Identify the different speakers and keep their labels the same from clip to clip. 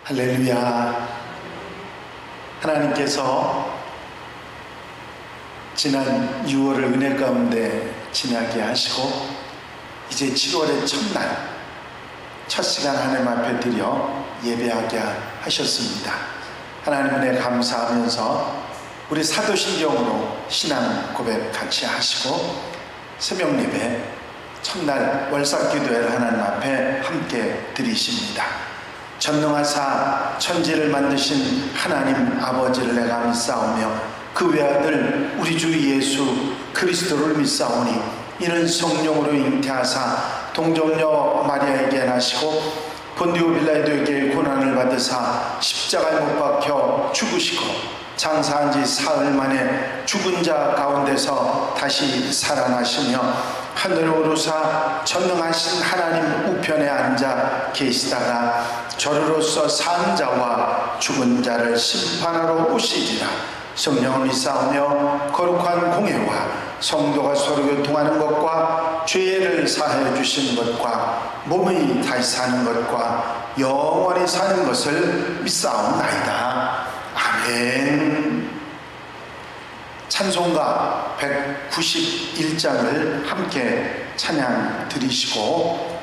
Speaker 1: 할렐루야. 하나님께서 지난 6월을 은혜 가운데 지나게 하시고 이제 7월의 첫날 첫 시간 하나님 앞에 드려 예배하게 하셨습니다. 하나님 은혜 감사하면서 우리 사도신경으로 신앙 고백 같이 하시고 새벽 예배 첫날 월삭기도회를 하나님 앞에 함께 드리십니다. 전능하사 천지를 만드신 하나님 아버지를 내가 믿사오며 그 외아들 우리 주 예수 그리스도를 믿사오니 이는 성령으로 잉태하사 동정녀 마리아에게 나시고 본디오 빌라도에게 고난을 받으사 십자가에 못 박혀 죽으시고 장사한 지 사흘 만에 죽은 자 가운데서 다시 살아나시며 하늘로 오르사 전능하신 하나님 우편에 앉아 계시다가 저로서 산 자와 죽은 자를 심판하러 오시리라. 성령을 믿사오며 거룩한 공회와 성도가 서로 교통하는 것과 죄를 사하여 주시는 것과 몸이 다시 사는 것과 영원히 사는 것을 믿사옵나이다. 아멘. 찬송가 191장을 함께 찬양 드리시고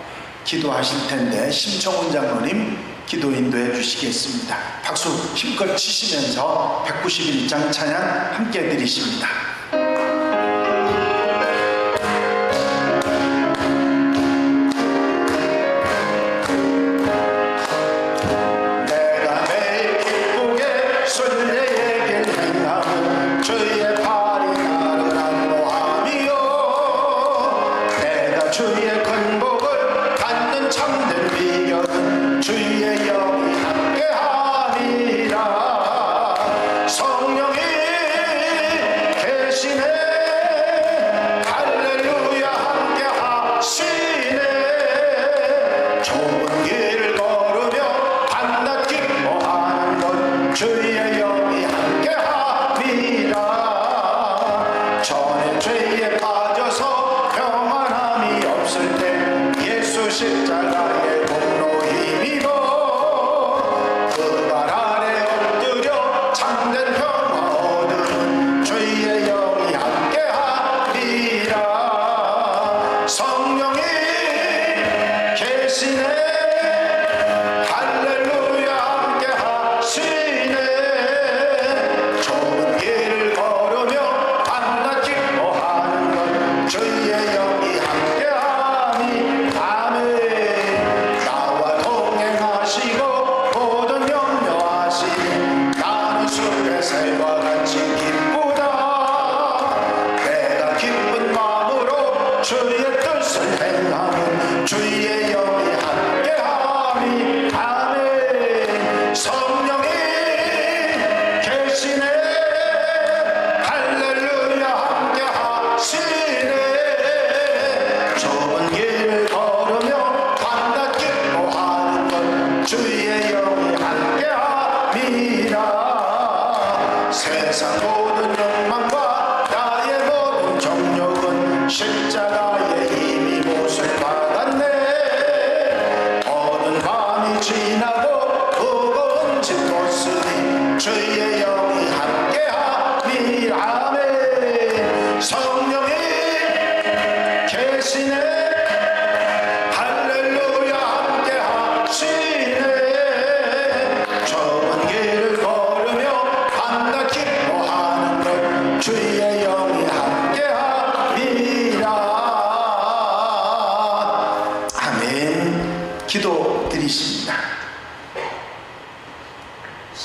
Speaker 1: 기도하실 텐데 심청훈 장로님 기도 인도해 주시겠습니다. 박수 힘껏 치시면서 191장 찬양 함께 드리십니다.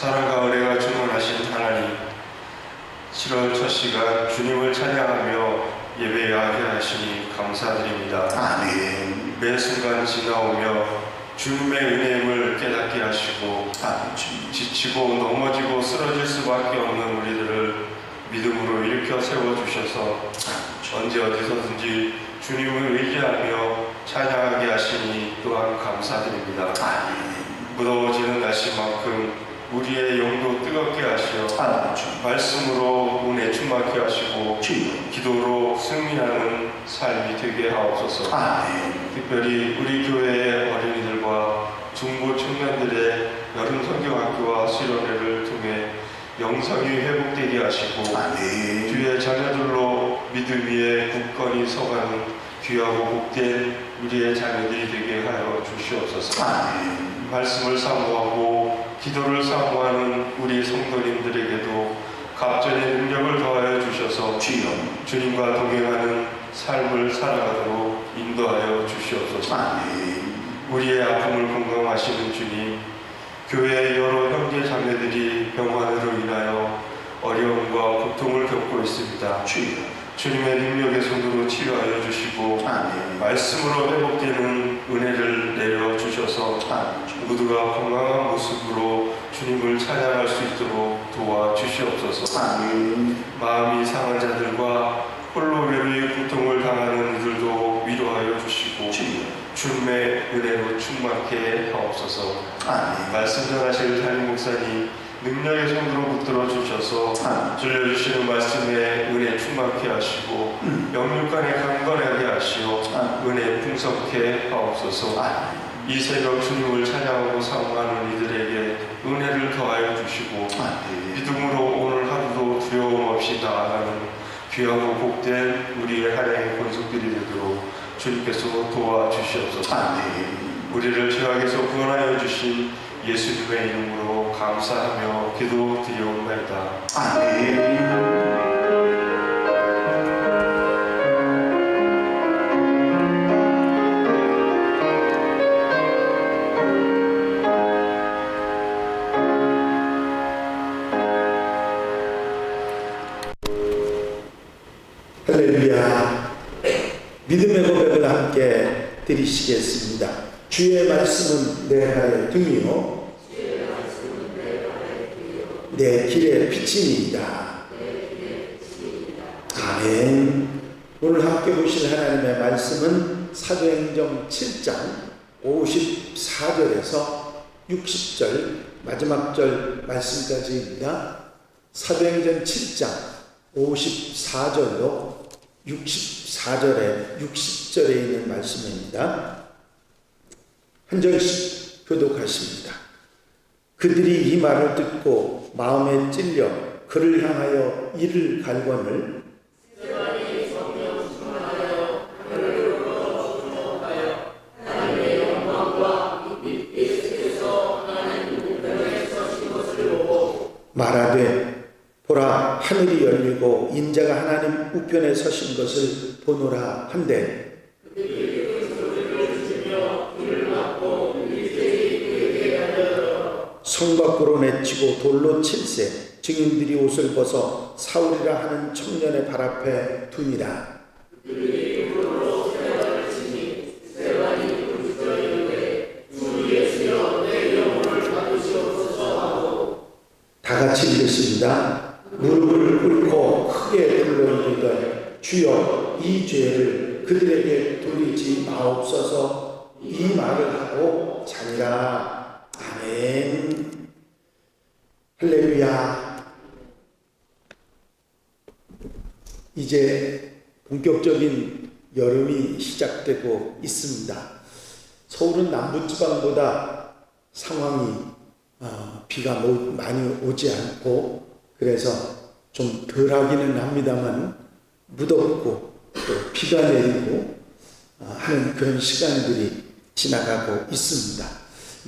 Speaker 2: 사랑과 은혜가 충만하신 하나님, 7월 첫 시간 주님을 찬양하며 예배하게 하시니 감사드립니다.
Speaker 1: 아멘.
Speaker 2: 매 순간 지나오며 주님의 은혜임을 깨닫게 하시고 지치고 넘어지고 쓰러질 수밖에 없는 우리들을 믿음으로 일으켜 세워주셔서 언제 어디서든지 주님을 의지하며 찬양하게 하시니 또한 감사드립니다. 무더워지는 날씨만큼 우리의 영도 뜨겁게 하시어 말씀으로 은혜 충만케 하시고 기도로 승리하는 삶이 되게 하옵소서. 특별히 우리 교회의 어린이들과 중고 청년들의 여름 성경학교와 수련회를 통해 영성이 회복되게 하시고
Speaker 1: 아멘.
Speaker 2: 주의 자녀들로 믿음 위에 굳건히 서가는 귀하고 복된 우리의 자녀들이 되게 하여 주시옵소서.
Speaker 1: 아멘.
Speaker 2: 말씀을 사모하고 기도를 사모하는 우리 성도님들에게도 갑절의 능력을 더하여 주셔서
Speaker 1: 주여.
Speaker 2: 주님과 동행하는 삶을 살아가도록 인도하여 주시옵소서.
Speaker 1: 아멘.
Speaker 2: 우리의 아픔을 공감하시는 주님, 교회의 여러 형제 자매들이 병환으로 인하여 어려움과 고통을 겪고 있습니다.
Speaker 1: 주여.
Speaker 2: 주님의 능력의 손으로 치료하여 주시고
Speaker 1: 아멘.
Speaker 2: 말씀으로 회복되는 은혜를 내려 주셔서
Speaker 1: 아멘.
Speaker 2: 모두가 건강한 모습으로 주님을 찬양할 수 있도록 도와 주시옵소서.
Speaker 1: 아멘.
Speaker 2: 마음이 상한 자들과 홀로 외로이 고통을 당하는 이들도 위로하여 주시고
Speaker 1: 주여.
Speaker 2: 주님의 은혜로 충만케 하옵소서.
Speaker 1: 아멘.
Speaker 2: 말씀 전하실 담임 목사님 능력의 손으로 붙들어 주셔서
Speaker 1: 아멘.
Speaker 2: 들려주시는 말씀에 은혜 충만케 하시고 영육간에 강건하게 하시어 은혜 풍성케 하옵소서.
Speaker 1: 아멘.
Speaker 2: 이 새벽 주님을 찬양하고 사모하는 이들에게 은혜를 더하여 주시고
Speaker 1: 아멘.
Speaker 2: 믿음으로 오늘 하루도 두려움 없이 나아가는 귀하고 복된 우리의 하나님의 권속들이 되도록 주님께서 도와주시옵소서.
Speaker 1: 아멘.
Speaker 2: 우리를 죄악에서 구원하여 주신 예수님의 이름으로 감사하며 기도드리옵나이다.
Speaker 1: 아멘. 할렐루야. 믿음의 고백을 함께 드리시겠습니다. 주의 말씀은 내 발의 등이요 내 길의 빛이니이다. 아멘. 오늘 함께 보실 하나님의 말씀은 사도행전 7장 54절에서 60절 마지막 절 말씀까지입니다. 사도행전 7장 54절로 64절에 60절에 있는 말씀입니다. 한 절씩 교독하십니다. 그들이 이 말을 듣고 마음에 찔려 그를 향하여 이를 갈거늘 말하되 보라 하늘이 열리고 인자가 하나님 우편에 서신 것을 보노라 한데 성 밖으로 내치고 돌로 칠세 증인들이 옷을 벗어 사울이라 하는 청년의 발 앞에 두니라. 다 같이 읽겠습니다. 무릎을 꿇고 크게 불러 이르되 주여 이 죄를 그들에게 돌리지 마옵소서. 이 말을 하고 자니라. 아멘. 할렐루야. 이제 본격적인 여름이 시작되고 있습니다. 서울은 남부지방보다 상황이 비가 많이 오지 않고 그래서 좀 덜하기는 합니다만 무덥고 또 비가 내리고 하는 그런 시간들이 지나가고 있습니다.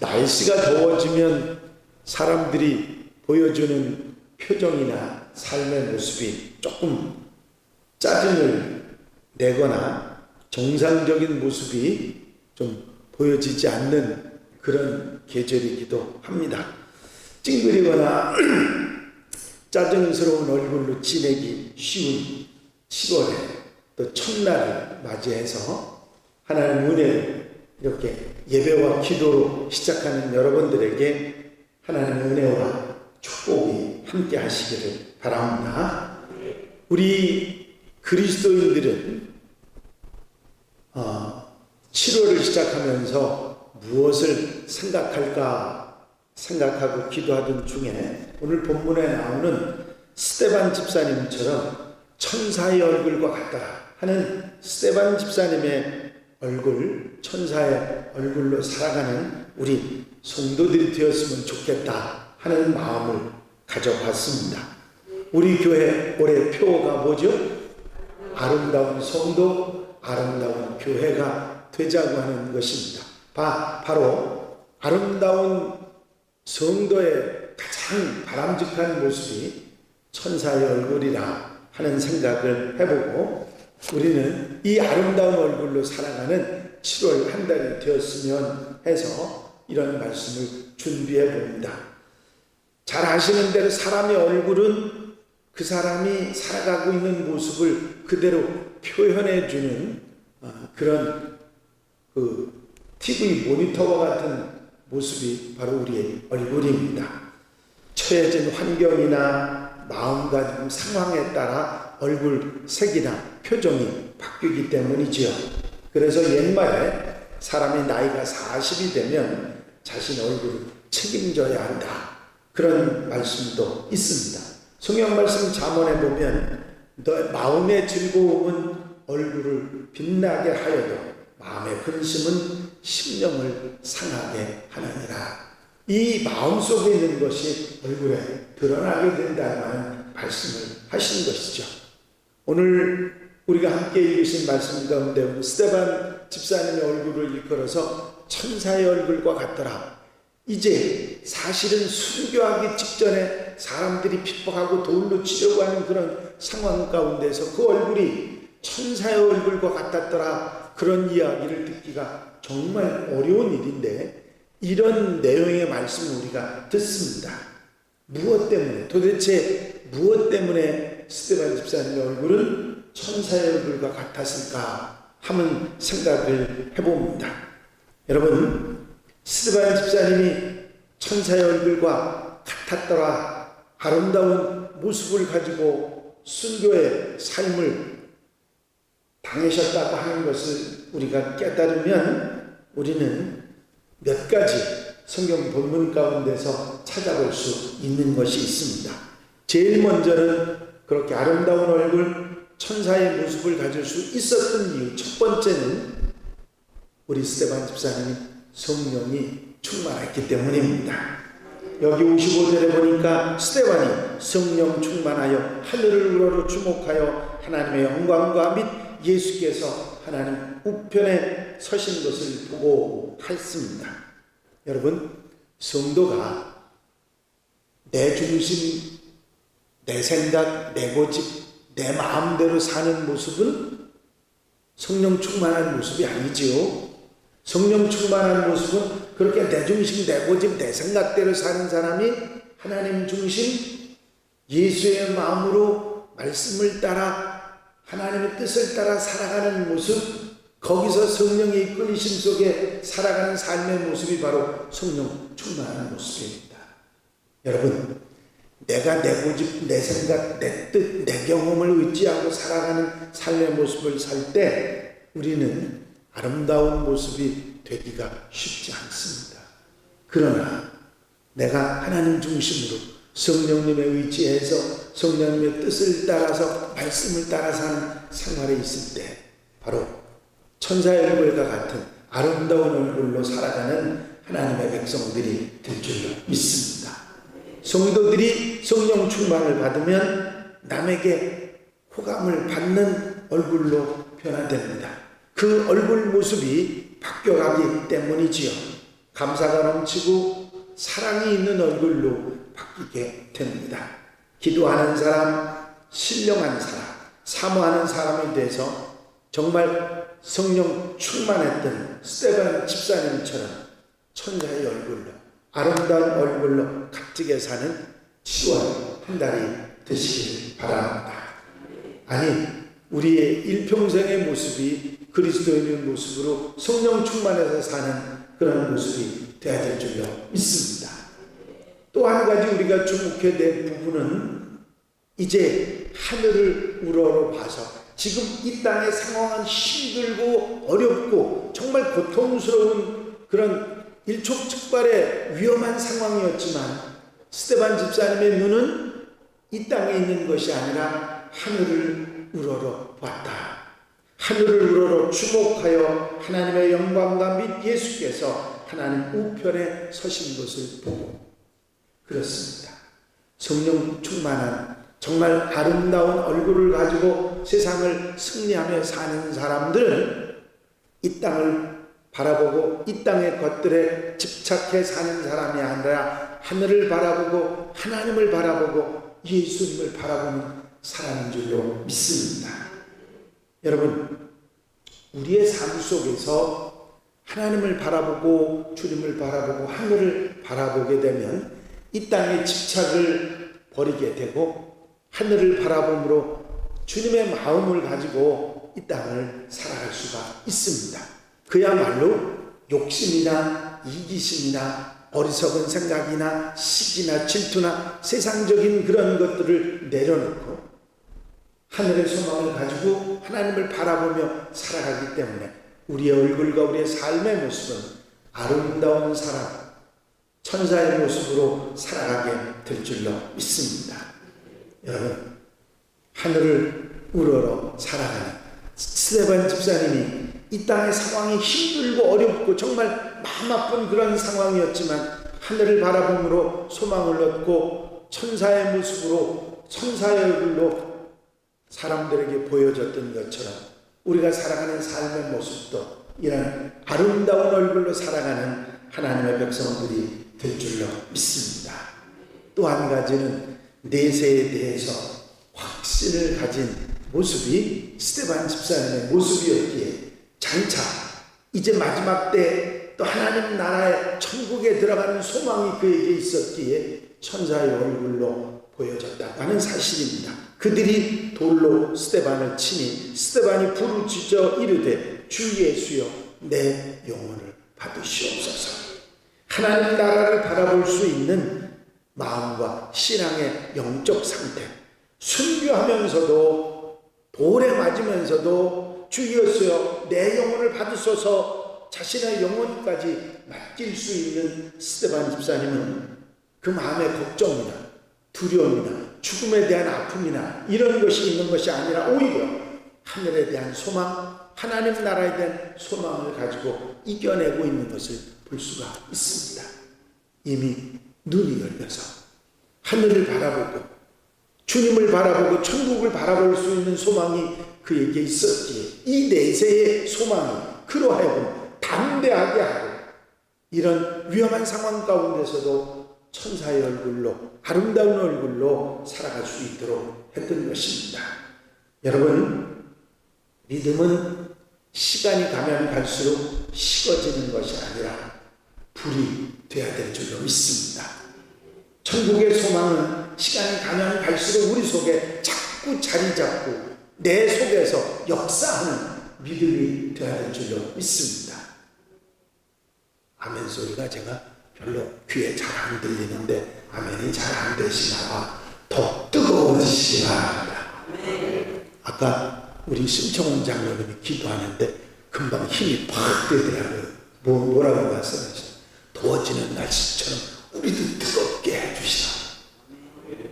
Speaker 1: 날씨가 더워지면 사람들이 보여주는 표정이나 삶의 모습이 조금 짜증을 내거나 정상적인 모습이 좀 보여지지 않는 그런 계절이기도 합니다. 찡그리거나 짜증스러운 얼굴로 지내기 쉬운 7월에 또 첫날을 맞이해서 하나님 은혜를 이렇게 예배와 기도로 시작하는 여러분들에게 하나님의 은혜와 축복이 함께 하시기를 바랍니다. 우리 그리스도인들은 7월을 시작하면서 무엇을 생각할까 생각하고 기도하던 중에 오늘 본문에 나오는 스데반 집사님처럼 천사의 얼굴과 같다 하는 스데반 집사님의 얼굴, 천사의 얼굴로 살아가는 우리 성도들이 되었으면 좋겠다 하는 마음을 가져봤습니다. 우리 교회 올해 표어가 뭐죠? 아름다운 성도, 아름다운 교회가 되자고 하는 것입니다. 바로 아름다운 성도의 가장 바람직한 모습이 천사의 얼굴이라 하는 생각을 해보고, 우리는 이 아름다운 얼굴로 살아가는 7월 한 달이 되었으면 해서 이런 말씀을 준비해 봅니다. 잘 아시는 대로 사람의 얼굴은 그 사람이 살아가고 있는 모습을 그대로 표현해 주는 그런 TV 모니터와 같은 모습이 바로 우리의 얼굴입니다. 처해진 환경이나 마음가짐, 상황에 따라 얼굴 색이나 표정이 바뀌기 때문이지요. 그래서 옛말에 사람이 나이가 40이 되면 자신 얼굴을 책임져야 한다, 그런 말씀도 있습니다. 성경 말씀 잠언에 보면 너의 마음의 즐거움은 얼굴을 빛나게 하여도 마음의 근심은 심령을 상하게 하느니라. 이 마음속에 있는 것이 얼굴에 드러나게 된다는 말씀을 하신 것이죠. 오늘 우리가 함께 읽으신 말씀 가운데 스데반 집사님의 얼굴을 일컬어서 천사의 얼굴과 같더라. 이제 사실은 순교하기 직전에 사람들이 핍박하고 돌로 치려고 하는 그런 상황 가운데서 그 얼굴이 천사의 얼굴과 같았더라, 그런 이야기를 듣기가 정말 어려운 일인데, 이런 내용의 말씀을 우리가 듣습니다. 무엇 때문에, 도대체 무엇 때문에 스데반 집사님의 얼굴은 천사의 얼굴과 같았을까 하는 생각을 해봅니다. 여러분, 스데반 집사님이 천사의 얼굴과 같았더라, 아름다운 모습을 가지고 순교의 삶을 당하셨다고 하는 것을 우리가 깨달으면 우리는 몇 가지 성경 본문 가운데서 찾아볼 수 있는 것이 있습니다. 제일 먼저는 그렇게 아름다운 얼굴, 천사의 모습을 가질 수 있었던 이유, 첫 번째는 우리 스데반 집사님이 성령이 충만했기 때문입니다. 여기 55절에 보니까 스데반이 성령 충만하여 하늘을 우러러 주목하여 하나님의 영광과 및 예수께서 하나님 우편에 서신 것을 보고 했습니다. 여러분, 성도가 내 중심, 내 생각, 내 고집, 내 마음대로 사는 모습은 성령 충만한 모습이 아니지요. 성령 충만한 모습은 그렇게 내 중심, 내 고집, 내 생각대로 사는 사람이 하나님 중심, 예수의 마음으로 말씀을 따라 하나님의 뜻을 따라 살아가는 모습, 거기서 성령의 이끌리심 속에 살아가는 삶의 모습이 바로 성령 충만한 모습입니다. 여러분, 내가 내 고집, 내 생각, 내 뜻, 내 경험을 의지하고 살아가는 삶의 모습을 살 때 우리는 아름다운 모습이 되기가 쉽지 않습니다. 그러나 내가 하나님 중심으로 성령님의 의지에서 성령님의 뜻을 따라서 말씀을 따라 사는 생활에 있을 때 바로 천사의 얼굴과 같은 아름다운 얼굴로 살아가는 하나님의 백성들이 될 줄 믿습니다. 성도들이 성령 충만을 받으면 남에게 호감을 받는 얼굴로 변화됩니다. 그 얼굴 모습이 바뀌어가기 때문이지요. 감사가 넘치고 사랑이 있는 얼굴로 바뀌게 됩니다. 기도하는 사람, 신령한 사람, 사모하는 사람에 대해서 정말 성령 충만했던 스데반 집사님처럼 천사의 얼굴로, 아름다운 얼굴로 값지게 사는 7월 한 달이 되시길 바랍니다. 아니, 우리의 일평생의 모습이 그리스도인의 모습으로 성령 충만해서 사는 그런 모습이 되어야 될 줄로 믿습니다. 또 한 가지 우리가 주목해야 될 부분은 이제 하늘을 우러러 봐서 지금 이 땅의 상황은 힘들고 어렵고 정말 고통스러운 그런 일촉즉발의 위험한 상황이었지만 스데반 집사님의 눈은 이 땅에 있는 것이 아니라 하늘을 우러러 보았다. 하늘을 우러러 주목하여 하나님의 영광과 및 예수께서 하나님 우편에 서신 것을 보고, 그렇습니다. 성령 충만한 정말 아름다운 얼굴을 가지고 세상을 승리하며 사는 사람들은 이 땅을 바라보고 이 땅의 것들에 집착해 사는 사람이 아니라 하늘을 바라보고 하나님을 바라보고 예수님을 바라보는 사람인 줄로 믿습니다. 여러분, 우리의 삶 속에서 하나님을 바라보고 주님을 바라보고 하늘을 바라보게 되면 이 땅의 집착을 버리게 되고 하늘을 바라봄으로 주님의 마음을 가지고 이 땅을 살아갈 수가 있습니다. 그야말로 욕심이나 이기심이나 어리석은 생각이나 시기나 질투나 세상적인 그런 것들을 내려놓고 하늘의 소망을 가지고 하나님을 바라보며 살아가기 때문에 우리의 얼굴과 우리의 삶의 모습은 아름다운 사람, 천사의 모습으로 살아가게 될 줄로 믿습니다. 여러분, 하늘을 우러러 살아가는 스데반 집사님이 이 땅의 상황이 힘들고 어렵고 정말 마음 아픈 그런 상황이었지만 하늘을 바라봄으로 소망을 얻고 천사의 모습으로 천사의 얼굴로 사람들에게 보여줬던 것처럼 우리가 살아가는 삶의 모습도 이런 아름다운 얼굴로 살아가는 하나님의 백성들이 될 줄로 믿습니다. 또 한 가지는 내세에 대해서 확신을 가진 모습이 스데반 집사님의 모습이었기에 장차 이제 마지막 때 또 하나님 나라의 천국에 들어가는 소망이 그에게 있었기에 천사의 얼굴로 보여졌다는 사실입니다. 그들이 돌로 스데반을 치니 스데반이 부르짖어 이르되 주 예수여 내 영혼을 받으시옵소서. 하나님 나라를 바라볼 수 있는 마음과 신앙의 영적 상태, 순교하면서도 돌에 맞으면서도 주 예수여 내 영혼을 받으소서 자신의 영혼까지 맡길 수 있는 스데반 집사님은 그 마음의 걱정이나 두려움이나 죽음에 대한 아픔이나 이런 것이 있는 것이 아니라 오히려 하늘에 대한 소망, 하나님 나라에 대한 소망을 가지고 이겨내고 있는 것을 볼 수가 있습니다. 이미 눈이 열려서 하늘을 바라보고 주님을 바라보고 천국을 바라볼 수 있는 소망이 그에게 있었기에 이 내세의 소망이 그로 하여금 담대하게 하고 이런 위험한 상황 가운데서도 천사의 얼굴로 아름다운 얼굴로 살아갈 수 있도록 했던 것입니다. 여러분, 믿음은 시간이 가면 갈수록 식어지는 것이 아니라 불이 되어야 될 줄로 믿습니다. 천국의 소망은 시간이 가면 갈수록 우리 속에 자꾸 자리 잡고 내 속에서 역사하는 믿음이 되어야 될 줄로 믿습니다. 아멘 소리가 제가 별로 귀에 잘 안 들리는데 아멘이 잘 안 되시나 봐. 더 뜨거워지시기 바랍니다. 아까 우리 심청원 장로님이 기도하는데 금방 힘이 팍 되더라고요. 뭐라고 말씀하시죠? 더워지는 날씨처럼 우리도 뜨겁게 해주시나.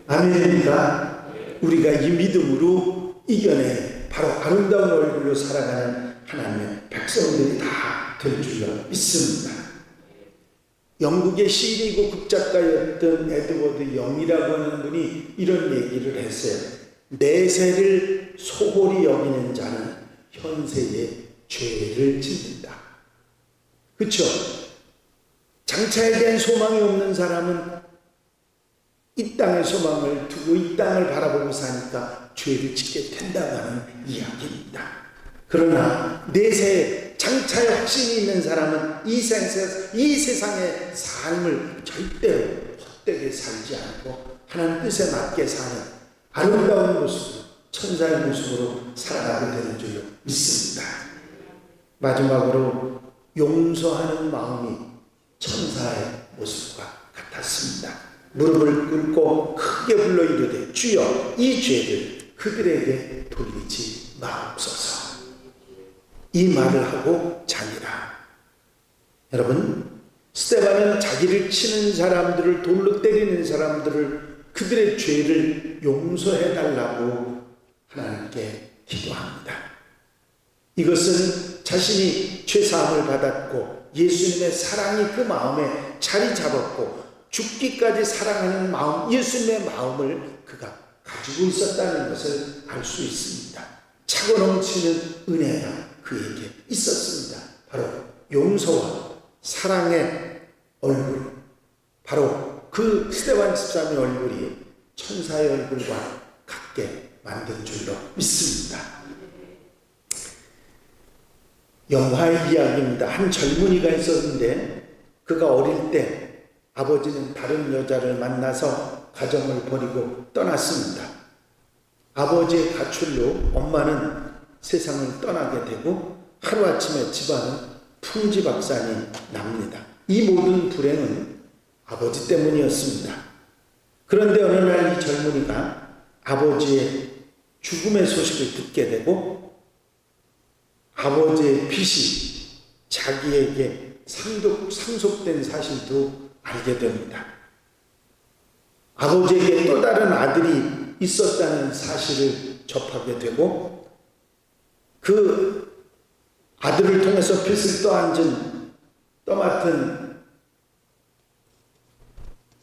Speaker 1: 아멘입니다. 우리가 이 믿음으로 이겨내 바로 아름다운 얼굴로 살아가는 하나님의 백성들이 다 될 줄로 믿습니다. 영국의 시인이고 극작가였던 에드워드 영이라고 하는 분이 이런 얘기를 했어요. 내세를 소홀히 여기는 자는 현세에 죄를 짓는다. 그렇죠? 장차에 대한 소망이 없는 사람은 이 땅의 소망을 두고 이 땅을 바라보고 사니까 죄를 짓게 된다고 하는 이야기입니다. 그러나 내세에 장차에 확신이 있는 사람은 이 세상의 삶을 절대로 헛되게 살지 않고 하나님 뜻에 맞게 사는 아름다운 모습으로 천사의 모습으로 살아가게 되는 줄로 믿습니다. 마지막으로 용서하는 마음이 천사의 모습과 같았습니다. 무릎을 꿇고 크게 불러 이르되 주여 이 죄를 그들에게 돌리지 마옵소서. 이 말을 하고 자니라. 여러분, 스데반은 자기를 치는 사람들을 돌로 때리는 사람들을 그들의 죄를 용서해 달라고 하나님께 기도합니다. 이것은 자신이 죄사함을 받았고 예수님의 사랑이 그 마음에 자리 잡았고 죽기까지 사랑하는 마음, 예수님의 마음을 그가 가지고 있었다는 것을 알 수 있습니다. 차고 넘치는 은혜가 그에게 있었습니다. 바로 용서와 사랑의 얼굴, 바로 그 스데반 집사님의 얼굴이 천사의 얼굴과 같게 만든 줄로 믿습니다. 영화의 이야기입니다. 한 젊은이가 있었는데 그가 어릴 때 아버지는 다른 여자를 만나서 가정을 버리고 떠났습니다. 아버지의 가출로 엄마는 세상을 떠나게 되고 하루아침에 집안은 풍지박산이 납니다. 이 모든 불행은 아버지 때문이었습니다. 그런데 어느 날 이 젊은이가 아버지의 죽음의 소식을 듣게 되고 아버지의 빚이 자기에게 상속된 사실도 알게 됩니다. 아버지에게 또 다른 아들이 있었다는 사실을 접하게 되고 그 아들을 통해서 빚을 떠맡은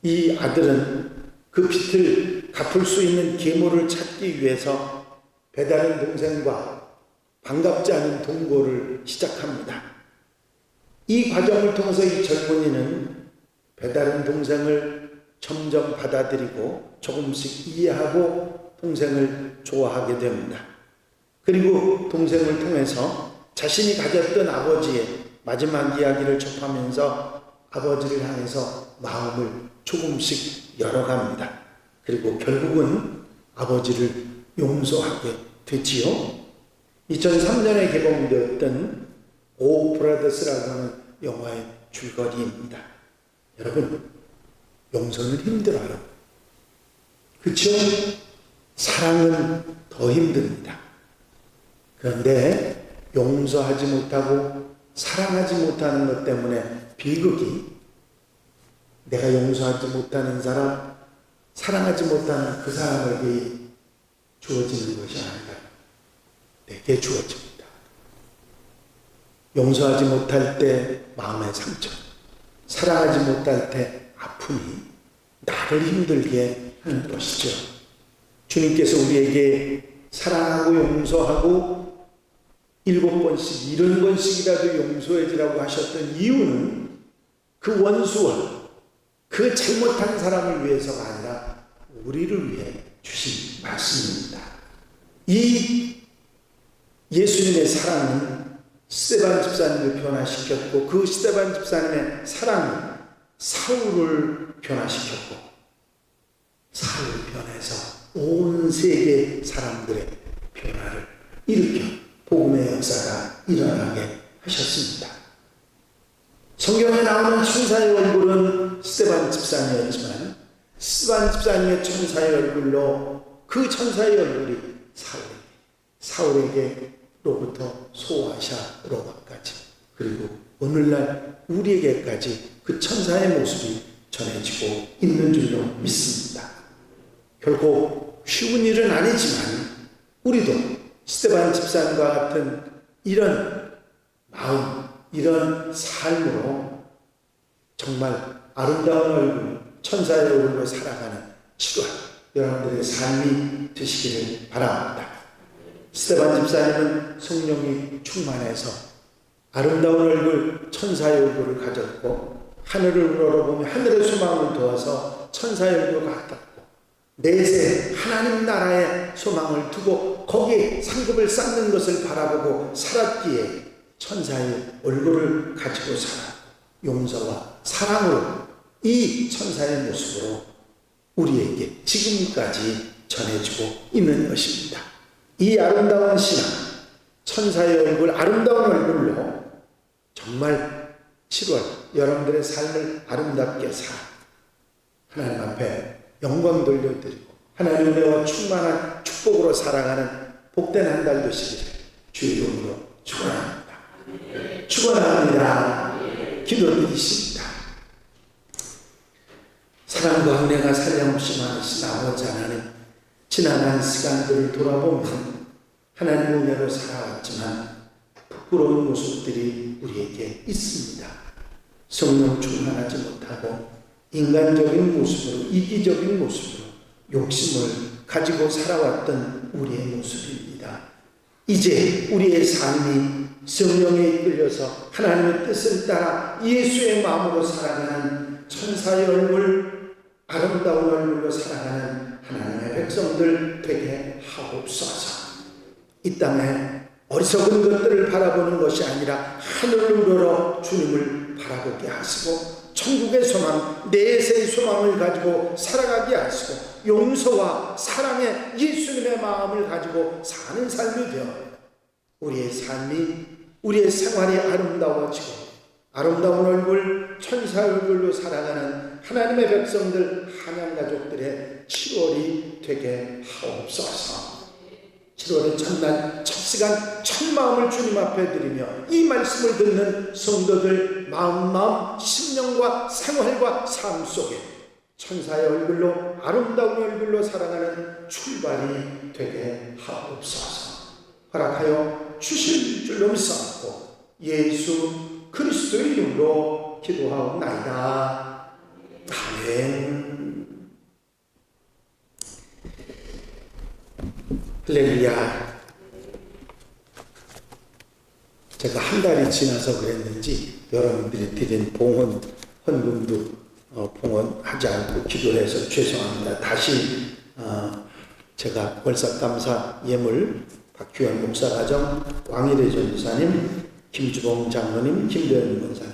Speaker 1: 이 아들은 그 빚을 갚을 수 있는 계모를 찾기 위해서 배다른 동생과 반갑지 않은 동거를 시작합니다. 이 과정을 통해서 이 젊은이는 배다른 동생을 점점 받아들이고 조금씩 이해하고 동생을 좋아하게 됩니다. 그리고 동생을 통해서 자신이 가졌던 아버지의 마지막 이야기를 접하면서 아버지를 향해서 마음을 조금씩 열어갑니다. 그리고 결국은 아버지를 용서하게 되지요. 2003년에 개봉되었던 오 브라더스라고 하는 영화의 줄거리입니다. 여러분, 용서는 힘들어요. 그렇죠? 사랑은 더 힘듭니다. 그런데 용서하지 못하고 사랑하지 못하는 것 때문에 비극이 내가 용서하지 못하는 사람, 사랑하지 못하는 그 사람에게 주어지는 것이 아니라 내게 주어집니다. 용서하지 못할 때 마음의 상처, 사랑하지 못할 때 아픔이 나를 힘들게 하는 것이죠. 주님께서 우리에게 사랑하고 용서하고 7번씩 70번씩이라도 용서해주라고 하셨던 이유는 그 원수와 그 잘못한 사람을 위해서가 아니라 우리를 위해 주신 말씀입니다. 이 예수님의 사랑은 스데반 집사님을 변화시켰고 그 스데반 집사님의 사랑은 사울을 변화시켰고 사울을 변해서 온 세계 사람들의 변화를 일으켜 복음의 역사가 일어나게 하셨습니다. 성경에 나오는 천사의 얼굴은 스데반 집사님이었지만 스데반 집사님의 천사의 얼굴로 그 천사의 얼굴이 사울에게로부터 소아샤 로마까지 그리고 오늘날 우리에게까지 그 천사의 모습이 전해지고 있는 줄로 믿습니다. 결코 쉬운 일은 아니지만 우리도 스데반 집사님과 같은 이런 마음, 이런 삶으로 정말 아름다운 얼굴, 천사의 얼굴로 살아가는 7월 여러분들의 삶이 되시기를 바랍니다. 스데반 집사님은 성령이 충만해서 아름다운 얼굴, 천사의 얼굴을 가졌고 하늘을 우러러보며 하늘의 소망을 도와서 천사의 얼굴과 같았고 내세 하나님 나라의 소망을 두고 거기에 상급을 쌓는 것을 바라보고 살았기에 천사의 얼굴을 가지고 살아 용서와 사랑으로 이 천사의 모습으로 우리에게 지금까지 전해지고 있는 것입니다. 이 아름다운 신앙, 천사의 얼굴, 아름다운 얼굴로 정말 7월 여러분들의 삶을 아름답게 살아 하나님 앞에 영광 돌려드리고 하나님의 은혜와 충만한 축복으로 살아가는 복된 한 달 되시기를 주의 이름으로 축원합니다. 축원합니다. 기도드리십니다. 사랑과 은혜가 사량없이 많으신 아버지 하나님, 지난 한 시간들을 돌아보면 하나님의 은혜로 살아왔지만 부끄러운 모습들이 우리에게 있습니다. 성령 충만하지 못하고 인간적인 모습으로, 이기적인 모습으로 욕심을 가지고 살아왔던 우리의 모습입니다. 이제 우리의 삶이 성령에 이끌려서 하나님의 뜻을 따라 예수의 마음으로 살아가는 천사의 얼굴, 아름다운 얼굴로 살아가는 하나님의 백성들 되게 하옵소서. 이 땅에 어리석은 것들을 바라보는 것이 아니라 하늘을 우러러 주님을 바라보게 하시고 천국의 소망, 내세의 소망을 가지고 살아가게 하시고 용서와 사랑의 예수님의 마음을 가지고 사는 삶이 되어 우리의 삶이, 우리의 생활이 아름다워지고 아름다운 얼굴, 천사 얼굴로 살아가는 하나님의 백성들, 한양가족들의 7월이 되게 하옵소서. 7월의 첫날, 첫 시간, 첫 마음을 주님 앞에 드리며 이 말씀을 듣는 성도들 마음, 심령과 생활과 삶 속에 천사의 얼굴로, 아름다운 얼굴로 살아가는 출발이 되게 하옵소서. 허락하여 주실 줄로 믿사옵고 예수 그리스도의 이름으로 기도하옵나이다. 아멘. 할렐루야. 제가 한 달이 지나서 그랬는지 여러분들이 드린 봉헌 헌금도 봉헌하지 않고 기도해서 죄송합니다. 다시 제가 월삭감사 예물 박규현 목사가정, 왕일의 전도사님, 김주봉 장로님, 김대현 권사님,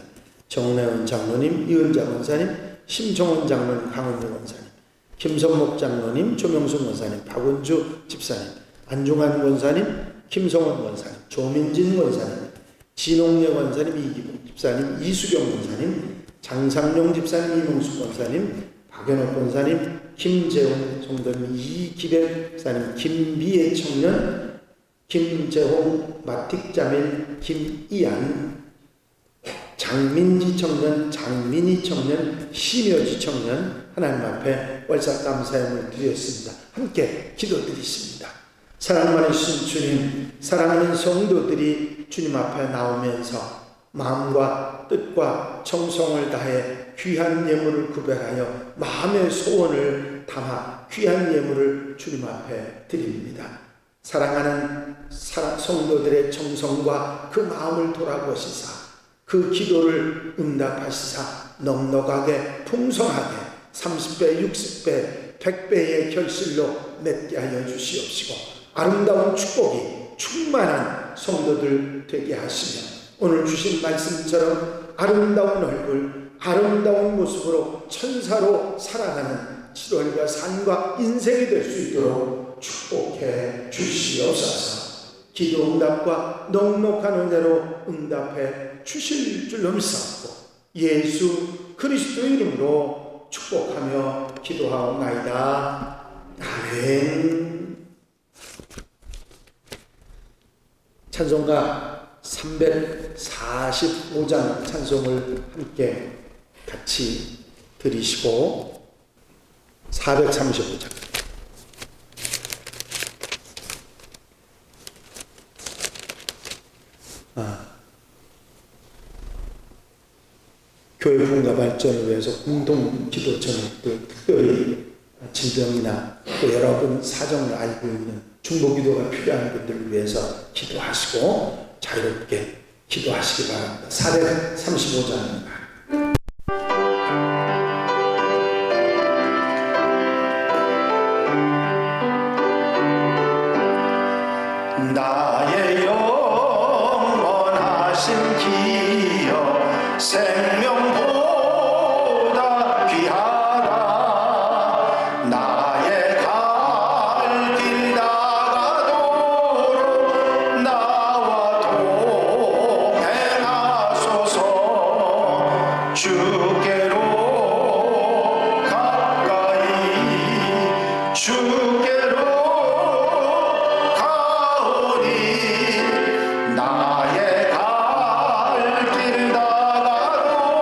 Speaker 1: 정래원 장로님, 이은자 권사님, 심정원 장로님, 강은주 권사님, 김선목 장로님, 조명수 권사님, 박원주 집사님, 안중환 권사님, 김성원 권사님, 조민진 권사님, 진홍래 권사님, 이기봉 집사님, 이수경 권사님, 장상용 집사님, 이명수 권사님, 박연옥 권사님, 김재훈 성도님, 이기백 집사님, 김미애 청년, 김재홍 마틱자밀, 김이안, 장민지 청년, 장민희 청년, 심여지 청년 하나님 앞에 월삭감사함을 드렸습니다. 함께 기도드리십니다. 사랑 많으신 주님, 사랑하는 성도들이 주님 앞에 나오면서 마음과 뜻과 정성을 다해 귀한 예물을 구별하여 마음의 소원을 담아 귀한 예물을 주님 앞에 드립니다. 사랑하는 성도들의 정성과 그 마음을 돌아보시사 그 기도를 응답하시사 넉넉하게 풍성하게 30배, 60배, 100배의 결실로 맺게 하여 주시옵시고 아름다운 축복이 충만한 성도들 되게 하시며 오늘 주신 말씀처럼 아름다운 얼굴, 아름다운 모습으로 천사로 살아가는 7월과 산과 인생이 될 수 있도록 축복해 주시옵소서. 기도 응답과 넉넉한 은혜로 응답해 주실 줄로 믿사옵고 예수 그리스도의 이름으로 축복하며 기도하옵나이다. 아멘. 찬송가 345장 찬송을 함께 같이 드리시고 435장 교회 부흥과 발전을 위해서 공동 기도 저녁도 특별히 질병이나 또 여러분 사정을 알고 있는 중보 기도가 필요한 분들을 위해서 기도하시고 자유롭게 기도하시기 바랍니다. 435장입니다.
Speaker 3: 나의 영원하신 기여 생명보다 귀하라. 나의 갈 길 나가도록 나와 동행하소서. 주께로 가까이 주께로 나의 갈 길 나가도록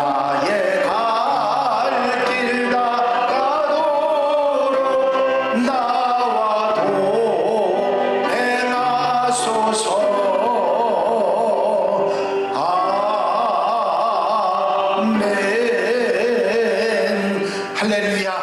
Speaker 3: 나의 갈 길 닦아도록 나와 동행하소서. 아멘. 할렐루야.